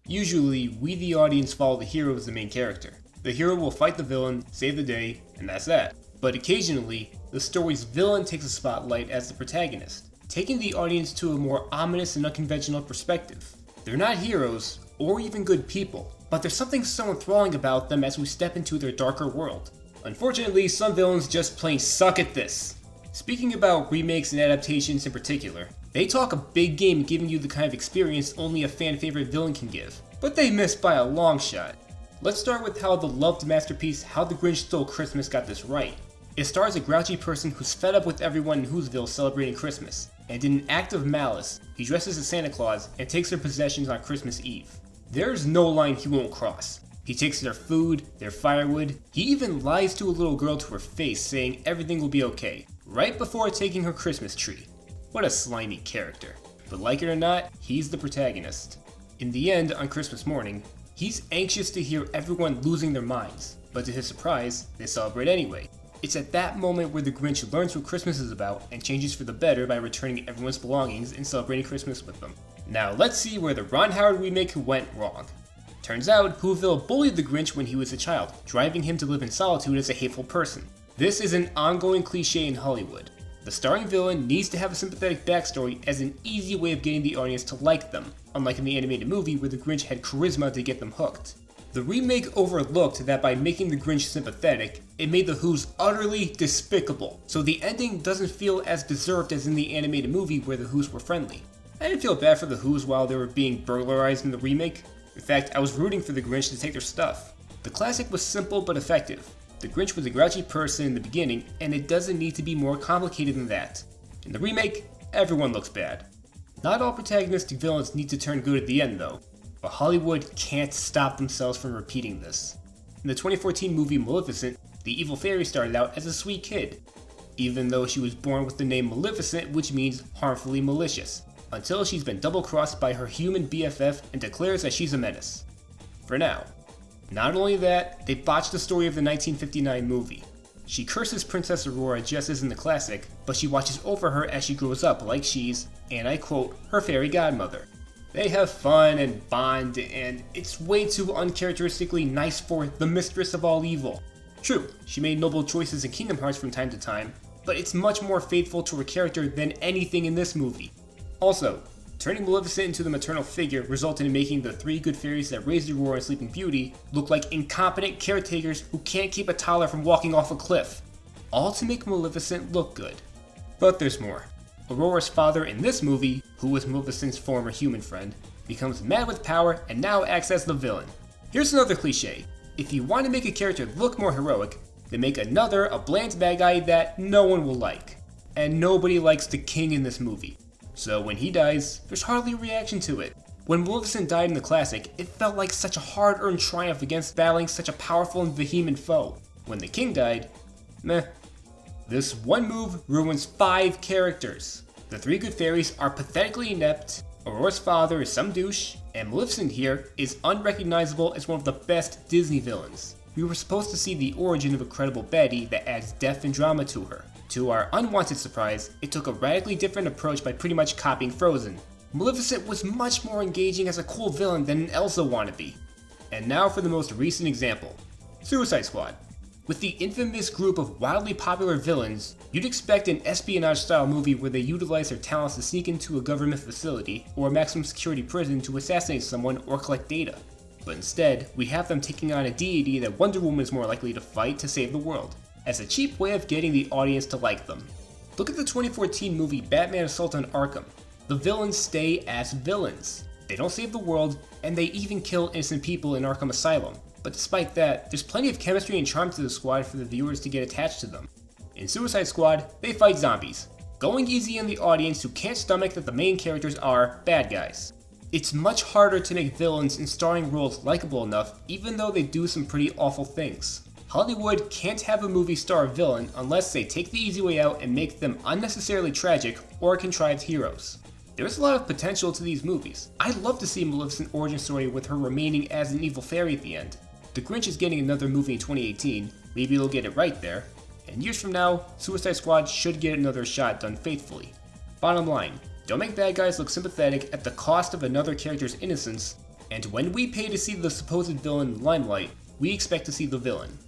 Usually, we the audience follow the hero as the main character. The hero will fight the villain, save the day, and that's that. But occasionally, the story's villain takes a spotlight as the protagonist, taking the audience to a more ominous and unconventional perspective. They're not heroes, or even good people, but there's something so enthralling about them as we step into their darker world. Unfortunately, some villains just plain suck at this. Speaking about remakes and adaptations in particular, they talk a big game giving you the kind of experience only a fan favorite villain can give, but they miss by a long shot. Let's start with how the loved masterpiece How the Grinch Stole Christmas got this right. It stars a grouchy person who's fed up with everyone in Whoville celebrating Christmas, and in an act of malice, he dresses as Santa Claus and takes their possessions on Christmas Eve. There's no line he won't cross. He takes their food, their firewood, he even lies to a little girl to her face saying everything will be okay, right before taking her Christmas tree. What a slimy character. But like it or not, he's the protagonist. In the end, on Christmas morning, he's anxious to hear everyone losing their minds, but to his surprise, they celebrate anyway. It's at that moment where the Grinch learns what Christmas is about and changes for the better by returning everyone's belongings and celebrating Christmas with them. Now let's see where the Ron Howard remake went wrong. Turns out, Whoville bullied the Grinch when he was a child, driving him to live in solitude as a hateful person. This is an ongoing cliche in Hollywood. The starring villain needs to have a sympathetic backstory as an easy way of getting the audience to like them, unlike in the animated movie where the Grinch had charisma to get them hooked. The remake overlooked that by making the Grinch sympathetic, it made the Who's utterly despicable, so the ending doesn't feel as deserved as in the animated movie where the Who's were friendly. I didn't feel bad for the Who's while they were being burglarized in the remake. In fact, I was rooting for the Grinch to take their stuff. The classic was simple but effective. The Grinch was a grouchy person in the beginning, and it doesn't need to be more complicated than that. In the remake, everyone looks bad. Not all protagonistic villains need to turn good at the end though, but Hollywood can't stop themselves from repeating this. In the 2014 movie Maleficent, the evil fairy started out as a sweet kid, even though she was born with the name Maleficent, which means harmfully malicious, until she's been double-crossed by her human BFF and declares that she's a menace. For now. Not only that, they botched the story of the 1959 movie. She curses Princess Aurora just as in the classic, but she watches over her as she grows up like she's, and I quote, her fairy godmother. They have fun and bond, and it's way too uncharacteristically nice for the mistress of all evil. True, she made noble choices in Kingdom Hearts from time to time, but it's much more faithful to her character than anything in this movie. Also, turning Maleficent into the maternal figure resulted in making the three good fairies that raised Aurora and Sleeping Beauty look like incompetent caretakers who can't keep a toddler from walking off a cliff. All to make Maleficent look good. But there's more. Aurora's father in this movie, who was Maleficent's former human friend, becomes mad with power and now acts as the villain. Here's another cliche. If you want to make a character look more heroic, then make another a bland bad guy that no one will like. And nobody likes the king in this movie. So when he dies, there's hardly a reaction to it. When Maleficent died in the classic, it felt like such a hard-earned triumph against battling such a powerful and vehement foe. When the king died, meh. This one move ruins 5 characters. The three good fairies are pathetically inept, Aurora's father is some douche, and Maleficent here is unrecognizable as one of the best Disney villains. We were supposed to see the origin of a credible baddie that adds depth and drama to her. To our unwanted surprise, it took a radically different approach by pretty much copying Frozen. Maleficent was much more engaging as a cool villain than an Elsa wannabe. And now for the most recent example, Suicide Squad. With the infamous group of wildly popular villains, you'd expect an espionage-style movie where they utilize their talents to sneak into a government facility or a maximum security prison to assassinate someone or collect data. But instead, we have them taking on a deity that Wonder Woman is more likely to fight to save the world, as a cheap way of getting the audience to like them. Look at the 2014 movie Batman Assault on Arkham. The villains stay as villains. They don't save the world, and they even kill innocent people in Arkham Asylum. But despite that, there's plenty of chemistry and charm to the squad for the viewers to get attached to them. In Suicide Squad, they fight zombies, going easy on the audience who can't stomach that the main characters are bad guys. It's much harder to make villains in starring roles likable enough, even though they do some pretty awful things. Hollywood can't have a movie star a villain unless they take the easy way out and make them unnecessarily tragic or contrived heroes. There's a lot of potential to these movies. I'd love to see a Maleficent origin story with her remaining as an evil fairy at the end. The Grinch is getting another movie in 2018, maybe they'll get it right there, and years from now, Suicide Squad should get another shot done faithfully. Bottom line, don't make bad guys look sympathetic at the cost of another character's innocence, And when we pay to see the supposed villain in the limelight, we expect to see the villain.